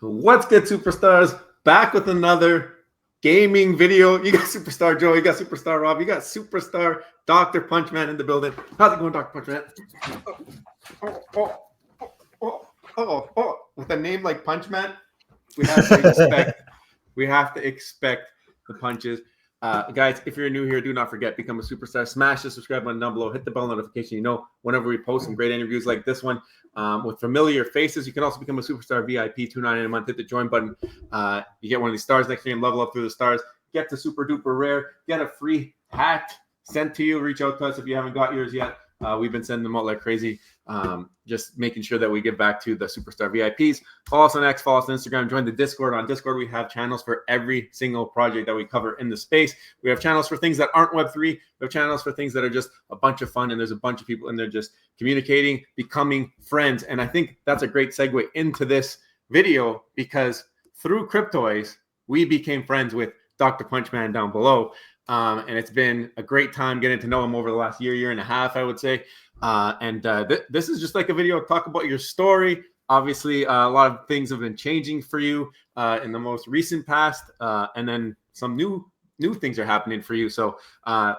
What's good, superstars? Back with another gaming video. You got Superstar Joe, you got Superstar Rob, you got Superstar Dr. Punchman in the building. How's it going, Dr. Punchman? With a name like Punchman, we have to expect the punches. Guys, if you're new here, do not forget, become a superstar. Smash the subscribe button down below. Hit the bell notification. You know, whenever we post some great interviews like this one with familiar faces, you can also become a superstar VIP, $2.99 a month. Hit the join button. You get one of these stars next year and level up through the stars. Get the super duper rare. Get a free hat sent to you. Reach out to us if you haven't got yours yet. We've been sending them out like crazy. Just making sure that we give back to the superstar VIPs. Follow us on X, follow us on Instagram, join the Discord. On Discord, we have channels for every single project that we cover in the space. We have channels for things that aren't Web3. We have channels for things that are just a bunch of fun, and there's a bunch of people in there just communicating, becoming friends. And I think that's a great segue into this video, because through Cryptoys, we became friends with Dr. Punchman down below. And it's been a great time getting to know him over the last year and a half, I would say. This is just like a video to talk about your story. Obviously, a lot of things have been changing for you in the most recent past, and then some new things are happening for you. So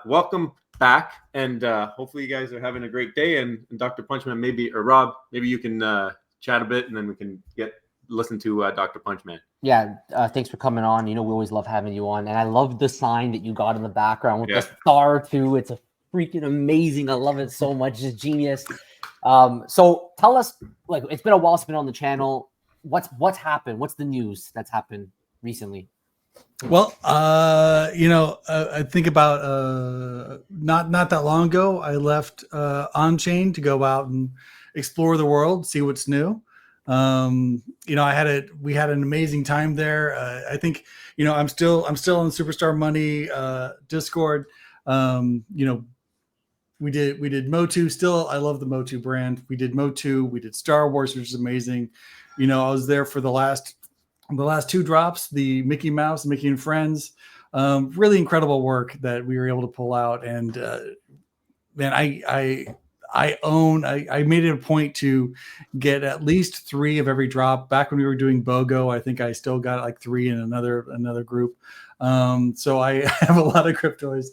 welcome back, and hopefully you guys are having a great day. And Dr. Punchman, or Rob, maybe you can chat a bit, and then we can listen to Dr. Punchman. Yeah, thanks for coming on. You know, we always love having you on. And I love the sign that you got in the background with the star too. It's a freaking amazing. I love it so much. It's genius. So tell us, like, it's been a while since you've been on the channel. What's happened? What's the news that's happened recently? Well, I think about not that long ago, I left on-chain to go out and explore the world, see what's new. We had an amazing time there. I think, I'm still on Superstar Money Discord. We did Motu. Still, I love the Motu brand. We did Motu. We did Star Wars, which is amazing. I was there for the last two drops, the Mickey Mouse, Mickey and Friends. Really incredible work that we were able to pull out. And man, I made it a point to get at least 3 of every drop. Back when we were doing BOGO, I think I still got like 3 in another group. So I have a lot of Cryptoys.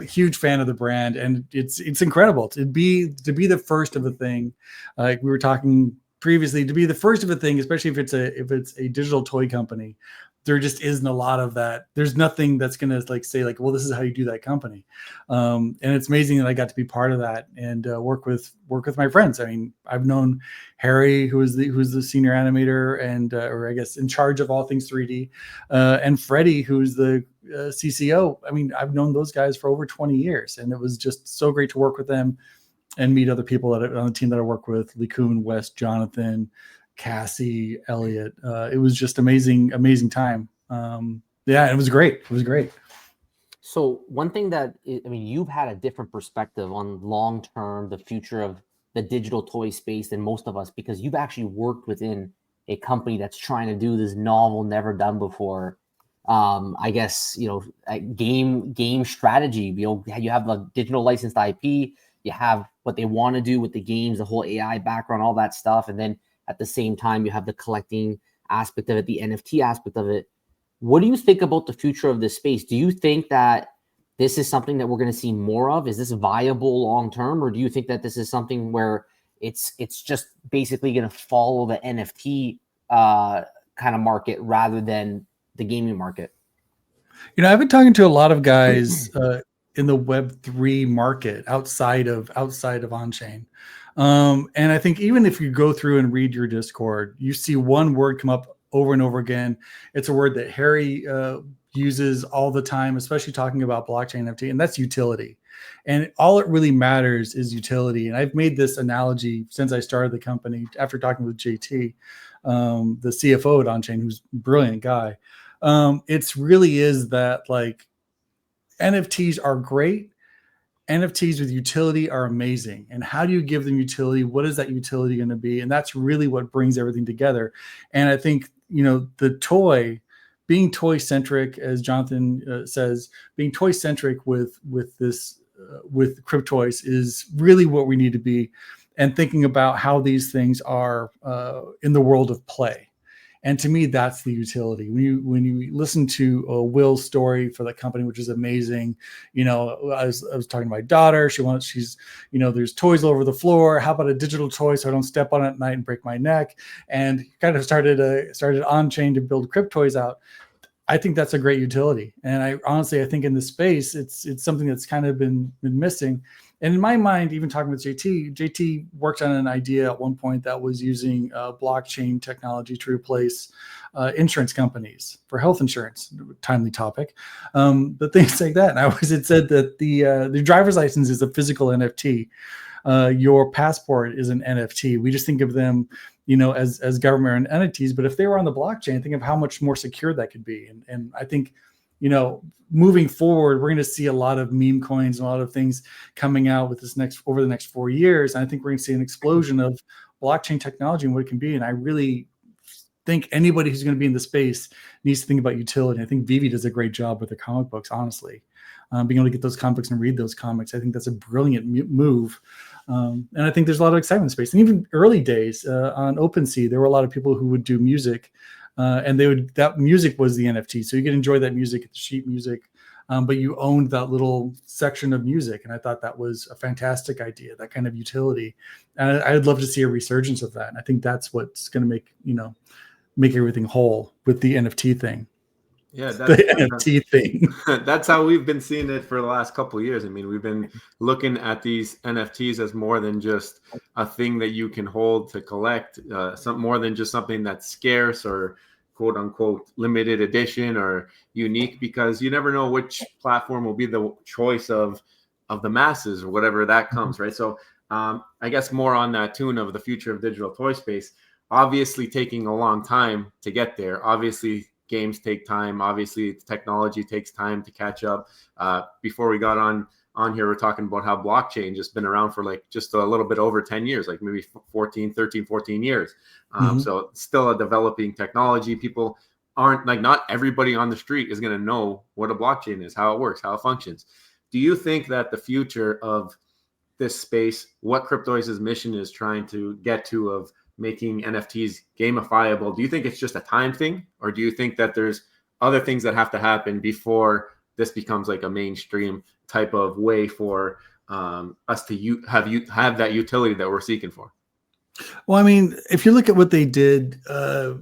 Huge fan of the brand, and it's incredible to be the first of a thing. Like we were talking previously, to be the first of a thing, especially if it's a digital toy company. There just isn't a lot of that. There's nothing that's going to say well, this is how you do that company. And it's amazing that I got to be part of that and work with my friends. I mean, I've known Harry, who's the senior animator and or I guess in charge of all things 3D, and Freddie, who's the CCO. I mean, I've known those guys for over 20 years, and it was just so great to work with them and meet other people on the team that I work with: Likun, West, Jonathan, Cassie, Elliot. It was just amazing time. It was great. So one thing that, you've had a different perspective on long-term, the future of the digital toy space than most of us, because you've actually worked within a company that's trying to do this novel, never done before. I guess, game strategy. You have the digital licensed IP, you have what they want to do with the games, the whole AI background, all that stuff. And then at the same time, you have the collecting aspect of it, the NFT aspect of it. What do you think about the future of this space? Do you think that this is something that we're going to see more of? Is this viable long term, or do you think that this is something where it's just basically going to follow the NFT kind of market rather than the gaming market? I've been talking to a lot of guys in the Web3 market outside of on-chain. And I think even if you go through and read your Discord, you see one word come up over and over again. It's a word that Harry uses all the time, especially talking about blockchain NFT, and that's utility. And all it really matters is utility. And I've made this analogy since I started the company after talking with JT, the CFO at OnChain, who's a brilliant guy. It's really is that, like, NFTs are great. NFTs with utility are amazing. And how do you give them utility? What is that utility going to be? And that's really what brings everything together. And I think, being toy centric, as Jonathan says, being toy centric with Cryptoys is really what we need to be, and thinking about how these things are in the world of play. And to me, that's the utility. When you listen to Will's story for the company, which is amazing, I was talking to my daughter. She's there's toys all over the floor. How about a digital toy so I don't step on it at night and break my neck? And kind of started on chain to build Cryptoys out. I think that's a great utility. And I think in this space, it's something that's kind of been missing. And in my mind, even talking with JT worked on an idea at one point that was using blockchain technology to replace insurance companies for health insurance. Timely topic, but things like that. And it said that the driver's license is a physical NFT. Your passport is an NFT. We just think of them, as government entities. But if they were on the blockchain, think of how much more secure that could be. And I think, moving forward, we're going to see a lot of meme coins and a lot of things coming out with over the next 4 years. And I think we're going to see an explosion of blockchain technology and what it can be. And I really think anybody who's going to be in the space needs to think about utility. I think Vivi does a great job with the comic books, honestly. Being able to get those comic books and read those comics, I think that's a brilliant move. And I think there's a lot of excitement in space. And even early days on OpenSea, there were a lot of people who would do music, and that music was the NFT. So you could enjoy that music, the sheet music, but you owned that little section of music. And I thought that was a fantastic idea, that kind of utility. And I'd love to see a resurgence of that. And I think that's what's going to make everything whole with the NFT thing. Yeah, the NFT thing. That's how we've been seeing it for the last couple of years. I mean, we've been looking at these NFTs as more than just a thing that you can hold to collect, more than just something that's scarce or quote unquote limited edition or unique, because you never know which platform will be the choice of the masses or whatever that comes, right? So I guess more on that tune of the future of digital toy space, obviously taking a long time to get there. Obviously, games take time. Obviously, technology takes time to catch up. Before we got on here, we're talking about how blockchain just been around for like just a little bit over 10 years, like maybe 14 years. So still a developing technology. People aren't not everybody on the street is going to know what a blockchain is, how it works, how it functions. Do you think that the future of this space, what Cryptoys' mission is trying to get to of making NFTs gamifiable, do you think it's just a time thing, or do you think that there's other things that have to happen before this becomes like a mainstream type of way for us to have that utility that we're seeking for? Well, I mean, if you look at what they did, when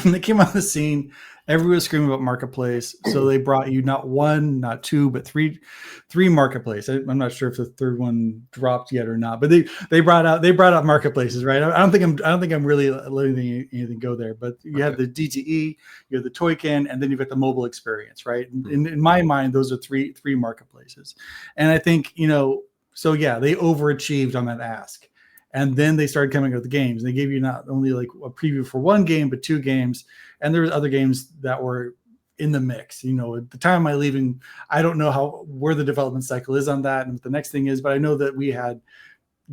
they came on the scene, everyone was screaming about marketplace. So they brought you not one, not two, but three marketplace. I'm not sure if the third one dropped yet or not, but they brought out marketplaces, right? I don't think I'm really letting anything go there. But you have the DTE, you have the Toykin, and then you've got the mobile experience, right? In my mind, those are three marketplaces, and I think so yeah, they overachieved on that ask. And then they started coming up with the games. They gave you not only like a preview for one game, but two games. And there was other games that were in the mix. At the time of my leaving, I don't know where the development cycle is on that and what the next thing is, but I know that we had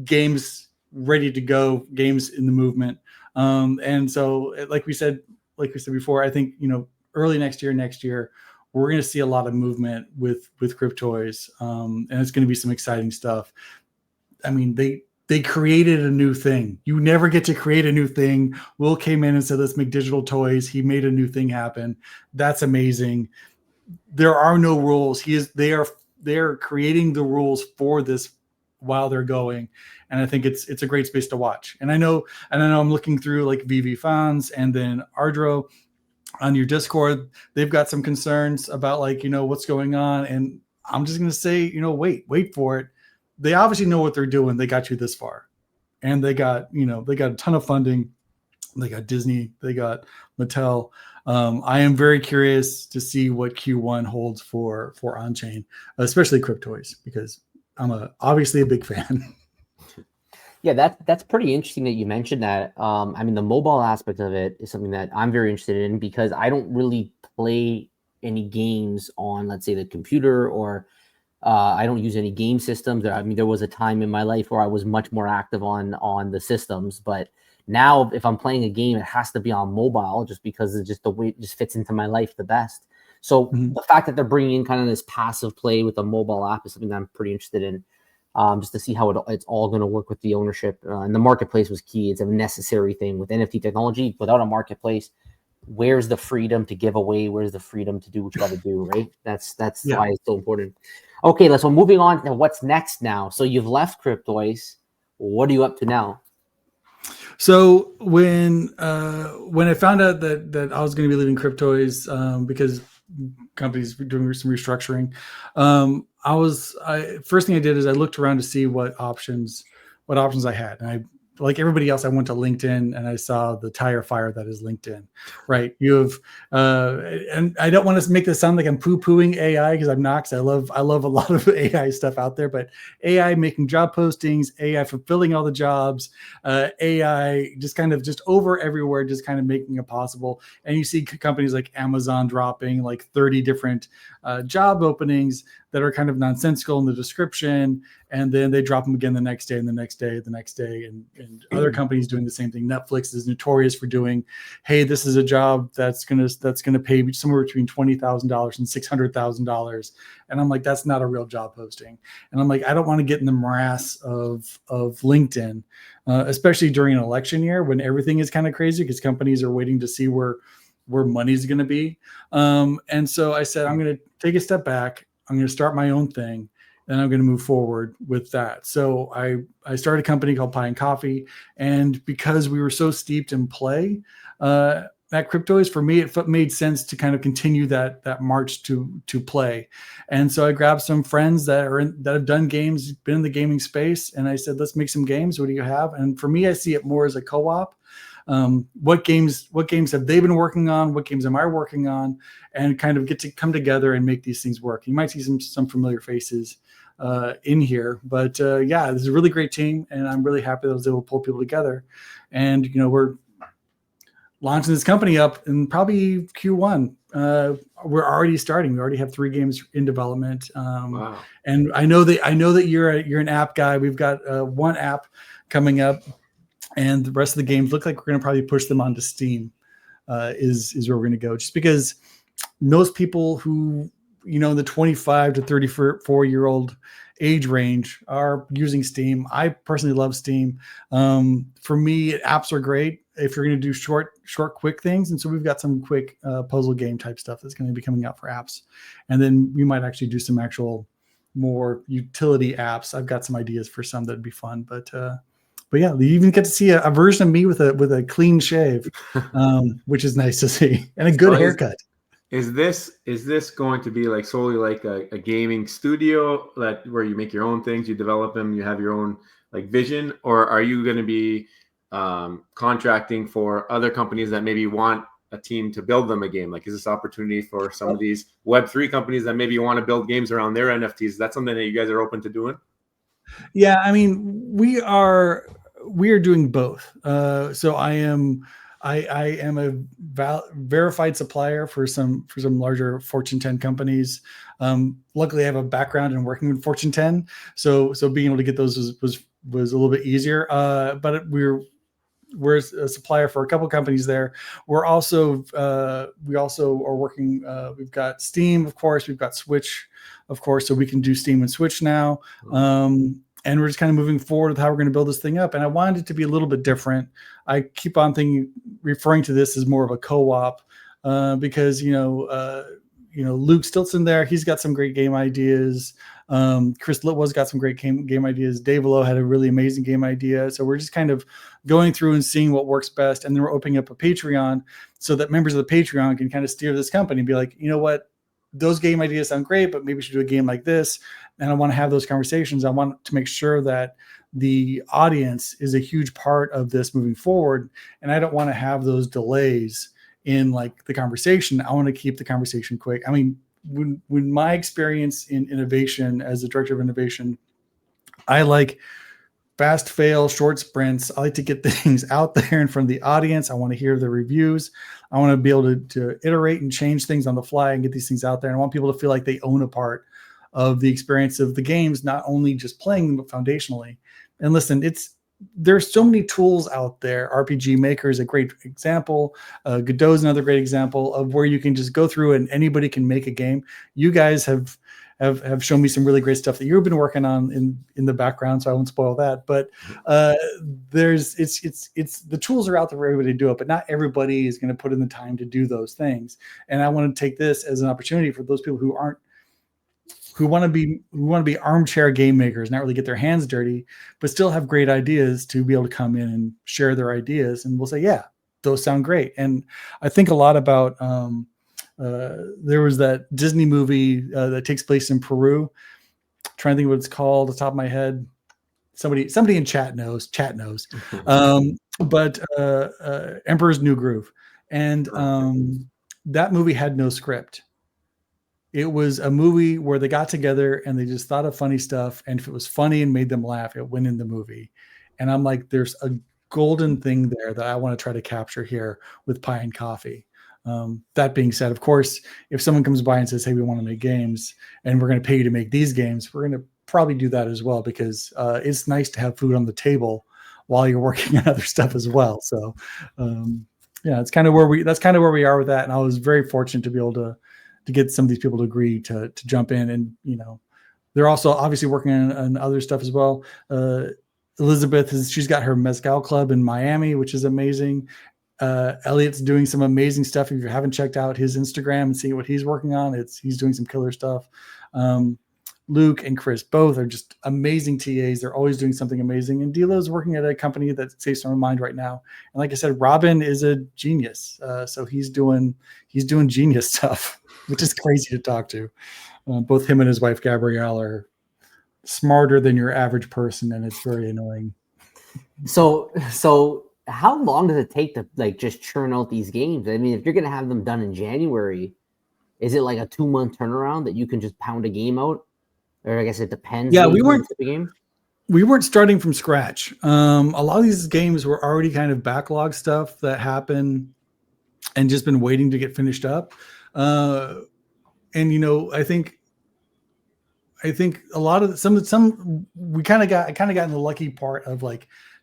games ready to go, games in the movement. And so like we said before, I think, early next year, we're going to see a lot of movement with Cryptoys. And it's going to be some exciting stuff. I mean, they created a new thing. You never get to create a new thing. Will came in and said, let's make digital toys. He made a new thing happen. That's amazing. There are no rules. They are creating the rules for this while they're going. And I think it's a great space to watch. And I know I'm looking through like VV Fans and then Ardro on your Discord. They've got some concerns about what's going on. And I'm just going to say, wait for it. They obviously know what they're doing. They got you this far, and they got a ton of funding. They got Disney, they got Mattel. I am very curious to see what Q1 holds for on-chain, especially Cryptoys, because I'm obviously a big fan. Yeah, that's pretty interesting that you mentioned that. I mean, the mobile aspect of it is something that I'm very interested in, because I don't really play any games on, let's say, the computer, or I don't use any game systems. I mean, there was a time in my life where I was much more active on the systems, but now if I'm playing a game, it has to be on mobile, just because it's just the way it just fits into my life the best. So the fact that they're bringing in kind of this passive play with a mobile app is something that I'm pretty interested in, just to see how it's all going to work with the ownership. And the marketplace was key. It's a necessary thing with NFT technology. Without a marketplace, where's the freedom to give away? Where's the freedom to do what you got to do, right? That's why it's so important. Okay, so moving on to what's next now. So you've left Cryptoys. What are you up to now? So when I found out that I was going to be leaving Cryptoys because companies were doing some restructuring, first thing I did is I looked around to see what options I had, and I, like everybody else, I went to LinkedIn and I saw the tire fire that is LinkedIn, right? You have, and I don't want to make this sound like I'm poo-pooing AI, because I'm not, because I love a lot of AI stuff out there, but AI making job postings, AI fulfilling all the jobs, AI just over everywhere, just kind of making it possible. And you see companies like Amazon dropping like 30 different job openings that are kind of nonsensical in the description, and then they drop them again the next day and the next day, and other companies doing the same thing. Netflix is notorious for doing, hey, this is a job that's gonna pay somewhere between $20,000 and $600,000, and I'm like, that's not a real job posting. And I'm like, I don't want to get in the morass of LinkedIn, especially during an election year when everything is kind of crazy, because companies are waiting to see where money's going to be. And so I said, I'm going to take a step back. I'm going to start my own thing, and I'm going to move forward with that. So I started a company called Pie and Coffee. And because we were so steeped in play at Cryptoys, for me, it made sense to kind of continue that march to play. And so I grabbed some friends that have done games, been in the gaming space. And I said, let's make some games. What do you have? And for me, I see it more as a co-op. What games have they been working on? What games am I working on? And kind of get to come together and make these things work. You might see some familiar faces in here, but yeah, this is a really great team, and I'm really happy that I was able to pull people together. And we're launching this company up in probably Q1. We're already starting. We already have 3 games in development. Wow. And I know that you're an app guy. We've got one app coming up, and the rest of the games look like we're going to probably push them onto Steam. Is where we're going to go, just because most people who in the 25 to 34-year-old age range are using Steam. I personally love Steam. For me, apps are great if you're going to do short, quick things. And so we've got some quick puzzle game type stuff that's going to be coming out for apps. And then we might actually do some actual more utility apps. I've got some ideas for some that'd be fun, but yeah, you even get to see a version of me with a clean shave, which is nice to see, and a good haircut. Is this going to be like solely like a gaming studio where you make your own things, you develop them, you have your own like vision, or are you going to be contracting for other companies that maybe want a team to build them a game? Like, is this opportunity for some of these Web3 companies that maybe want to build games around their NFTs? Is that something that you guys are open to doing? Yeah, I mean, we are doing both. So I am a verified supplier for some larger Fortune 10 companies. Luckily, I have a background in working with Fortune 10, so being able to get those was a little bit easier. But we're a supplier for a couple of companies there. We also are working. We've got Steam, of course. We've got Switch, of course, so we can do Steam and Switch now. And we're just kind of moving forward with how we're going to build this thing up. And I wanted it to be a little bit different. I keep on referring to this as more of a co-op because, Luke Stiltson there, he's got some great game ideas. Chris Litwell's got some great game ideas. Dave Lowe had a really amazing game idea. So we're just kind of going through and seeing what works best. And then we're opening up a Patreon so that members of the Patreon can kind of steer this company and be like, you know what? Those game ideas sound great, but maybe we should do a game like this. And I want to have those conversations. I want to make sure that the audience is a huge part of this moving forward. And I don't want to have those delays in like the conversation. I want to keep the conversation quick. I mean, when my experience in innovation as the director of innovation, I like fast fail, short sprints. I like to get things out there in front of the audience. I want to hear the reviews. I want to be able to iterate and change things on the fly and get these things out there. And I want people to feel like they own a part of the experience of the games, not only just playing them, but foundationally. And listen, there's so many tools out there. RPG Maker is a great example. Godot is another great example of where you can just go through and anybody can make a game. You guys have have shown me some really great stuff that you've been working on in the background. So I won't spoil that. But it's the tools are out there for everybody to do it, but not everybody is going to put in the time to do those things. And I want to take this as an opportunity for those people who want to be armchair game makers, not really get their hands dirty, but still have great ideas to be able to come in and share their ideas. And we'll say, yeah, those sound great. And I think a lot about, there was that Disney movie that takes place in Peru. I'm trying to think what it's called off the top of my head. Somebody in chat knows. But Emperor's New Groove. And that movie had no script. It was a movie where they got together and they just thought of funny stuff. And if it was funny and made them laugh, it went in the movie. And I'm like, there's a golden thing there that I want to try to capture here with Pie and Coffee. That being said, of course, if someone comes by and says, hey, we want to make games and we're going to pay you to make these games, we're going to probably do that as well, because it's nice to have food on the table while you're working on other stuff as well. So yeah, that's kind of where we are with that. And I was very fortunate to be able to get some of these people to agree to jump in. And, they're also obviously working on other stuff as well. Elizabeth she's got her Mezcal Club in Miami, which is amazing. Elliot's doing some amazing stuff. If you haven't checked out his Instagram and see what he's working on, he's doing some killer stuff. Luke and Chris both are just amazing TAs. They're always doing something amazing. And Dilo's working at a company that saves my mind right now. And like I said, Robin is a genius. So he's doing genius stuff, which is crazy to talk to. Both him and his wife, Gabrielle, are smarter than your average person. And it's very annoying. So how long does it take to just churn out these games? I mean, if you're going to have them done in January, is it like a 2-month turnaround that you can just pound a game out? Or I guess it depends. Yeah, we weren't starting from scratch. A lot of these games were already kind of backlog stuff that happened and just been waiting to get finished up. And I think a lot of some we kind of got in the lucky part of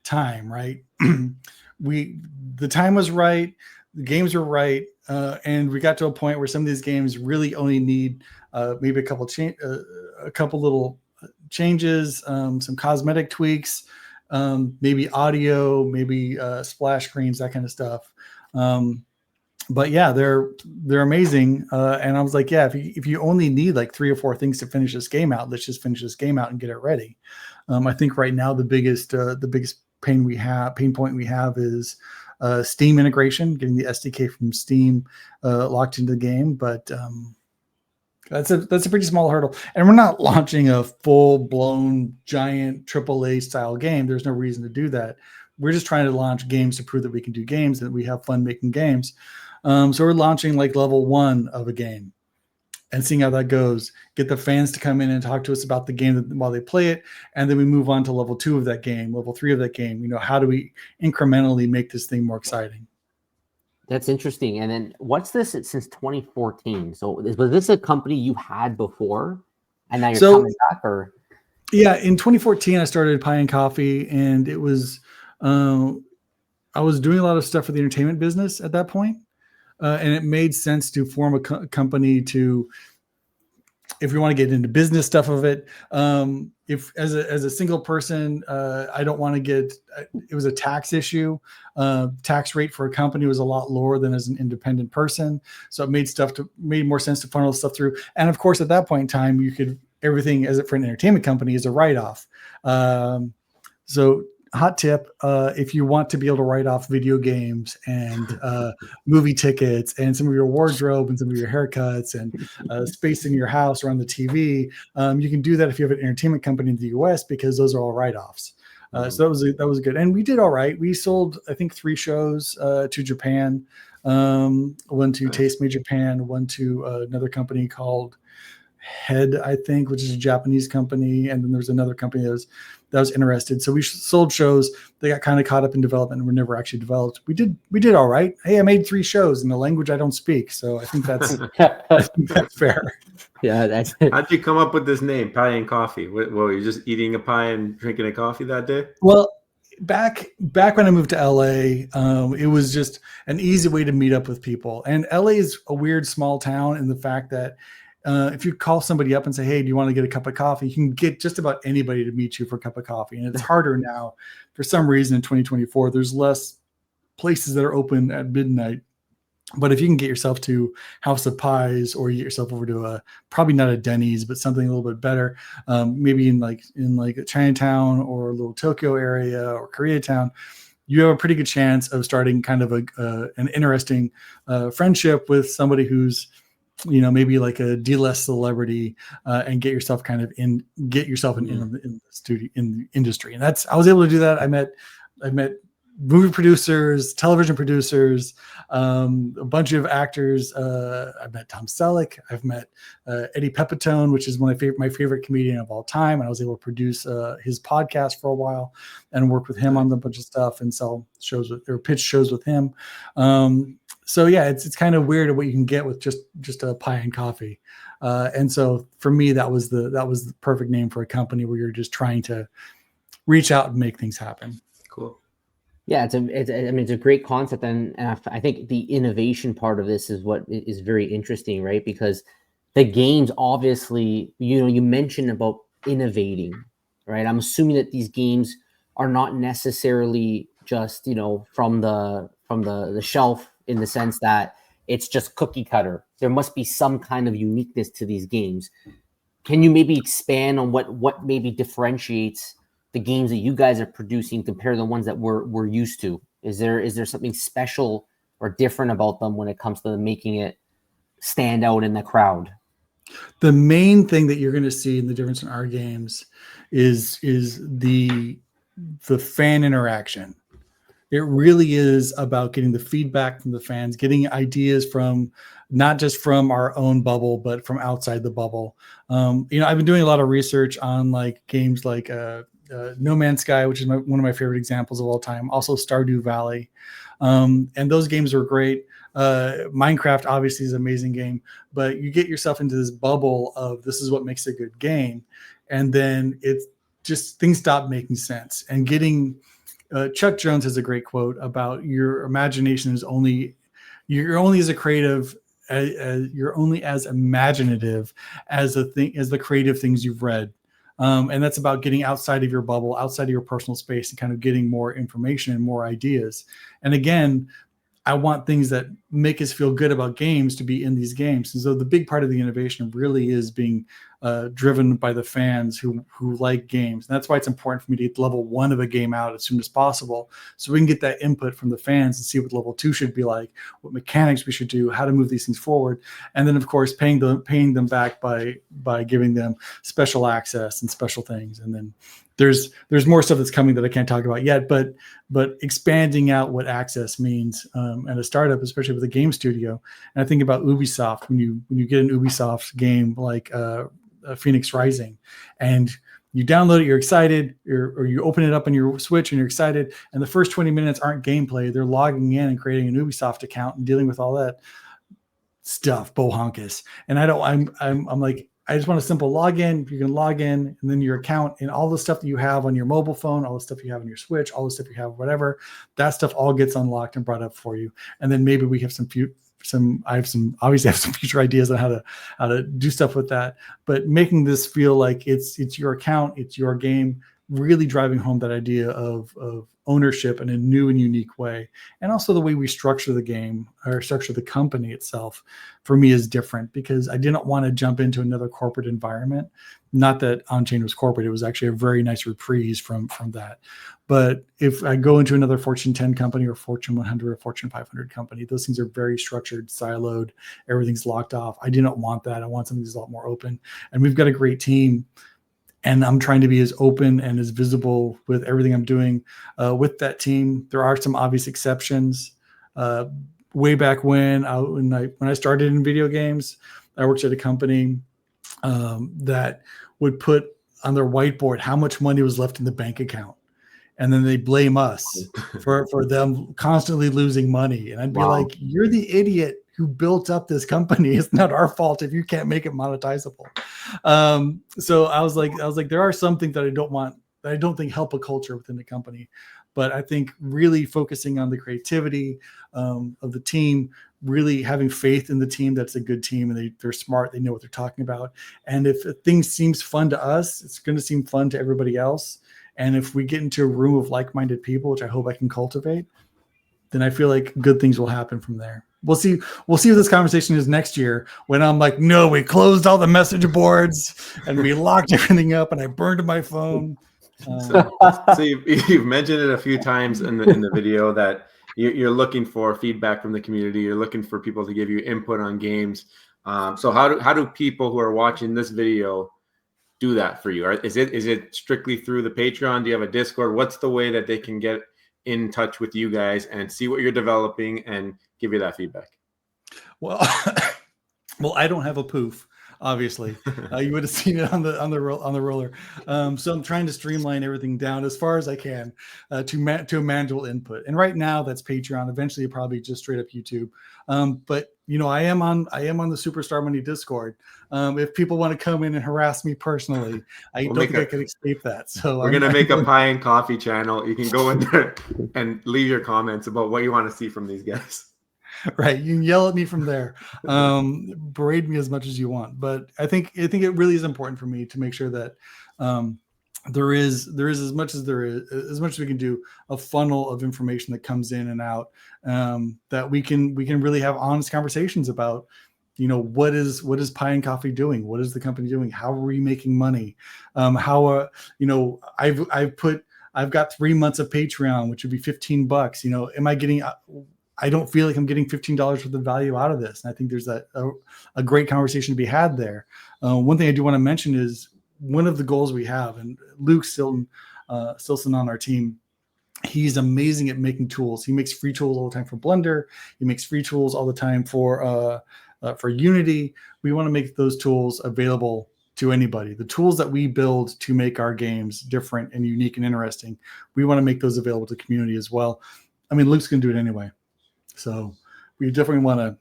time, right? The time was right, the games were right, and we got to a point where some of these games really only need maybe a couple little changes, some cosmetic tweaks, maybe audio, maybe splash screens, that kind of stuff. But yeah, they're amazing. And I was like, yeah, if you only need 3 or 4 things to finish this game out, let's just finish this game out and get it ready. I think right now the biggest pain point we have is Steam integration, getting the SDK from Steam locked into the game. But that's a pretty small hurdle. And we're not launching a full-blown giant AAA style game. There's no reason to do that. We're just trying to launch games to prove that we can do games and that we have fun making games. So we're launching level 1 of a game and seeing how that goes. Get the fans to come in and talk to us about the game while they play it. And then we move on to level 2 of that game, level 3 of that game. How do we incrementally make this thing more exciting? That's interesting. And then what's this since 2014? So was this a company you had before and now you're coming back, or? Yeah, in 2014, I started Pie and Coffee, and it was, I was doing a lot of stuff for the entertainment business at that point. And it made sense to form a company if you want to get into business stuff of it. If as a single person, I don't want to get, it was a tax issue. Tax rate for a company was a lot lower than as an independent person. So it made more sense to funnel stuff through. And of course, at that point in time, everything for an entertainment company is a write-off. So hot tip, if you want to be able to write off video games and movie tickets and some of your wardrobe and some of your haircuts and space in your house or on the TV, you can do that if you have an entertainment company in the US, because those are all write-offs. So that was good. And we did all right. We sold, I think, 3 shows to Japan, one to Taste Me Japan, one to another company called Head, I think, which is a Japanese company. And then there's another company that was interested. So we sold shows. They got kind of caught up in development and were never actually developed. We did all right. Hey, I made 3 shows in a language I don't speak. So I think that's fair. Yeah. How'd you come up with this name, Pie and Coffee? Well, you're just eating a pie and drinking a coffee that day? Well, back when I moved to LA, it was just an easy way to meet up with people. And LA is a weird small town in the fact that if you call somebody up and say, hey, do you want to get a cup of coffee? You can get just about anybody to meet you for a cup of coffee. And it's harder now. For some reason in 2024, there's less places that are open at midnight. But if you can get yourself to House of Pies, or you get yourself over to probably not a Denny's, but something a little bit better, maybe in a Chinatown or a little Tokyo area or Koreatown, you have a pretty good chance of starting kind of an interesting friendship with somebody who's, maybe like a D-list celebrity, and get yourself in the studio, in the industry. And I was able to do that. I met movie producers, television producers, a bunch of actors. I've met Tom Selleck. I've met Eddie Pepitone, which is my favorite comedian of all time. And I was able to produce his podcast for a while and work with him on a bunch of stuff and sell shows or pitch shows with him. So yeah, it's kind of weird what you can get with just a pie and coffee. And so for me, that was the perfect name for a company where you're just trying to reach out and make things happen. Cool. Yeah, it's a great concept, and I think the innovation part of this is what is very interesting, right? Because the games, obviously, you mentioned about innovating, right? I'm assuming that these games are not necessarily just from the shelf, in the sense that it's just cookie cutter. There must be some kind of uniqueness to these games. Can you maybe expand on what maybe differentiates the games that you guys are producing compared to the ones that we're used to? Is there something special or different about them when it comes to making it stand out in the crowd? The main thing that you're going to see in the difference in our games is the fan interaction. It really is about getting the feedback from the fans, getting ideas from not just from our own bubble, but from outside the bubble. I've been doing a lot of research on games like No Man's Sky, which is one of my favorite examples of all time. Also Stardew Valley. And those games were great. Minecraft obviously is an amazing game, but you get yourself into this bubble of this is what makes a good game. And then it's just things stop making sense. And getting Chuck Jones has a great quote about your imagination is you're only as a creative, you're only as imaginative as the creative things you've read. And that's about getting outside of your bubble, outside of your personal space, and kind of getting more information and more ideas. And again, I want things that make us feel good about games to be in these games. And so the big part of the innovation really is being driven by the fans who like games. And that's why it's important for me to get level 1 of a game out as soon as possible, so we can get that input from the fans and see what level 2 should be like, what mechanics we should do, how to move these things forward. And then of course, paying them back by giving them special access and special things. And then there's more stuff that's coming that I can't talk about yet, but expanding out what access means, and a startup, especially with a game studio. And I think about Ubisoft, when you get an Ubisoft game like Phoenix Rising, and you download it, you're excited, or you open it up on your Switch and you're excited, and the first 20 minutes aren't gameplay. They're logging in and creating an Ubisoft account and dealing with all that stuff, bohonkus. And I'm like, I just want a simple login. You can log in, and then your account and all the stuff that you have on your mobile phone, all the stuff you have on your Switch, all the stuff you have, whatever, that stuff all gets unlocked and brought up for you. And then maybe we have I have some future ideas on how to do stuff with that, but making this feel like it's your account, it's your game, really driving home that idea of ownership in a new and unique way. And also the way we structure the game or structure the company itself, for me, is different, because I didn't want to jump into another corporate environment. Not that On-Chain was corporate. It was actually a very nice reprise from that. But if I go into another Fortune 10 company or Fortune 100 or Fortune 500 company, those things are very structured, siloed, everything's locked off. I didn't want that. I want something that's a lot more open. And we've got a great team, and I'm trying to be as open and as visible with everything I'm doing with that team. There are some obvious exceptions. Way back when I started in video games, I worked at a company that would put on their whiteboard how much money was left in the bank account. And then they blame us for them constantly losing money. And I'd be like, you're the idiot who built up this company. It's not our fault if you can't make it monetizable. So I was like, there are some things that I don't think help a culture within the company. But I think really focusing on the creativity of the team, really having faith in the team. That's a good team, and they're smart. They know what they're talking about. And if a thing seems fun to us, it's going to seem fun to everybody else. And if we get into a room of like-minded people, which I hope I can cultivate, then I feel like good things will happen from there. We'll see what this conversation is next year when I'm like, no, we closed all the message boards and we locked everything up and I burned my phone. So you've mentioned it a few times in the video that you're looking for feedback from the community. You're looking for people to give you input on games. So how do people who are watching this video do that for you? Is it strictly through the Patreon? Do you have a Discord? What's the way that they can get in touch with you guys and see what you're developing and give you that feedback? Well, I don't have a poof, obviously. You would have seen it on the roller. So I'm trying to streamline everything down as far as I can to a manual input. And right now that's Patreon. Eventually, probably just straight up YouTube. But I am on the Superstar Money Discord. If people want to come in and harass me personally, I don't think I can escape that. So we're gonna make a pie and coffee channel. You can go in there and leave your comments about what you want to see from these guys. Right, you can yell at me from there, berate me as much as you want. But I think it really is important for me to make sure that there is as much as we can do, a funnel of information that comes in and out, that we can really have honest conversations about, what is Pie and Coffee doing? What is the company doing? How are we making money? I've got 3 months of Patreon, which would be $15. Am I getting? I don't feel like I'm getting $15 worth of value out of this. And I think there's a great conversation to be had there. One thing I do want to mention is one of the goals we have, and Luke Stilson on our team, he's amazing at making tools. He makes free tools all the time for Blender. He makes free tools all the time for Unity. We want to make those tools available to anybody. The tools that we build to make our games different and unique and interesting, we want to make those available to the community as well. I mean, Luke's going to do it anyway. So we definitely want to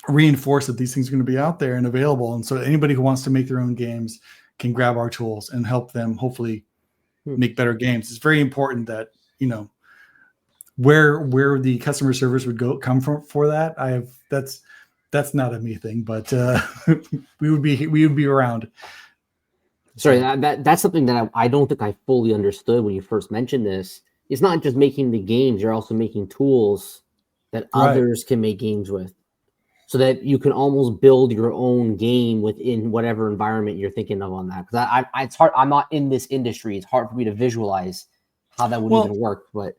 reinforce that these things are going to be out there and available. And so anybody who wants to make their own games can grab our tools and help them hopefully make better games. It's very important that, where the customer service would come from for that. That's not a me thing, but we would be around. Sorry, that's something that I don't think I fully understood when you first mentioned this. It's not just making the games, you're also making tools that others can make games with, so that you can almost build your own game within whatever environment you're thinking of on that. Because it's hard. I'm not in this industry. It's hard for me to visualize how that would even work. But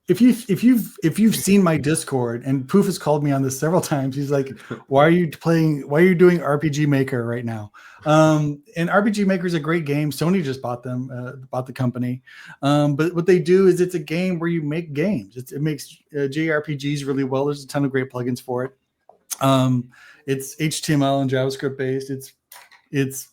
if you've seen my Discord, and Poof has called me on this several times, he's like, why are you doing RPG Maker right now? And RPG Maker is a great game. Sony just bought the company. But what they do is it's a game where you make games. It makes JRPGs really well. There's a ton of great plugins for it. It's HTML and JavaScript based. It's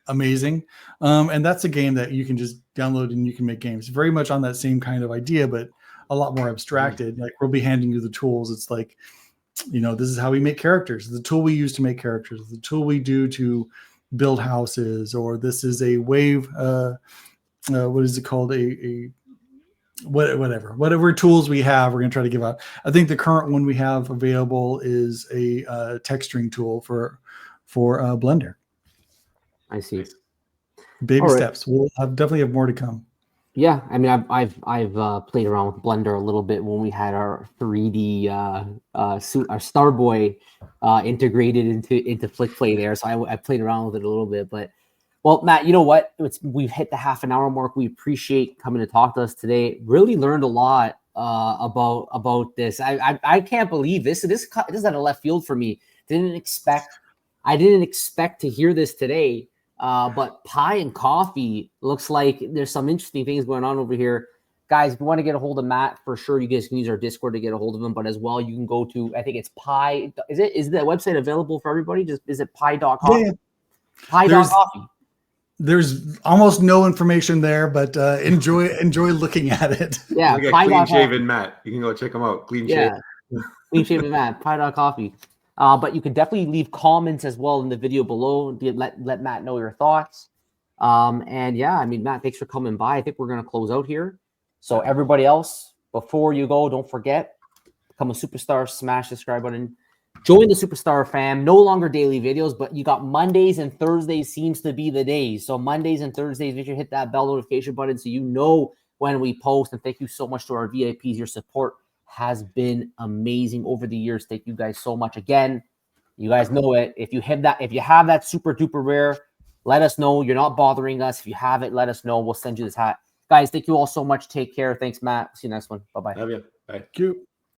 amazing. And that's a game that you can just download and you can make games. Very much on that same kind of idea, but a lot more abstracted. Like, we'll be handing you the tools. It's like, this is how we make characters. The tool we use to make characters. The tool we do to build houses. Or this is a wave. What is it called? Whatever tools we have, we're going to try to give out. I think the current one we have available is a texturing tool for Blender. I see. Baby steps. We'll definitely have more to come. Yeah, I mean, I've played around with Blender a little bit when we had our 3D our Starboy integrated into FlickPlay there. So I played around with it a little bit. But, well, Matt, you know what? We've hit the half an hour mark. We appreciate coming to talk to us today. Really learned a lot about this. I can't believe this is out of left field for me. I didn't expect to hear this today. But Pie and Coffee looks like there's some interesting things going on over here. Guys, if you want to get a hold of Matt, for sure, you guys can use our Discord to get a hold of him. But as well, you can go to, I think it's Pie. Is the website available for everybody? Is it pie.coffee? Yeah. Pie.coffee. There's almost no information there, but enjoy looking at it. Yeah. Clean shaven Matt. You can go check him out. Clean shaven. Clean shaven Matt. Pie.coffee. But you can definitely leave comments as well in the video below. Let Matt know your thoughts. And yeah, I mean, Matt, thanks for coming by. I think we're going to close out here. So everybody else, before you go, don't forget, become a superstar, smash the subscribe button, Join the Superstar fam. No longer daily videos, but you got Mondays and Thursdays seems to be the days. So Mondays and Thursdays, make sure you hit that bell notification button so you know when we post. And thank you so much to our VIPs. Your support has been amazing over the years. Thank you guys so much. Again, you guys know it. If you have that super duper rare, let us know. You're not bothering us. If you have it, let us know. We'll send you this hat. Guys, thank you all so much. Take care. Thanks, Matt. See you next one. Bye-bye. Love you. Bye. Thank you.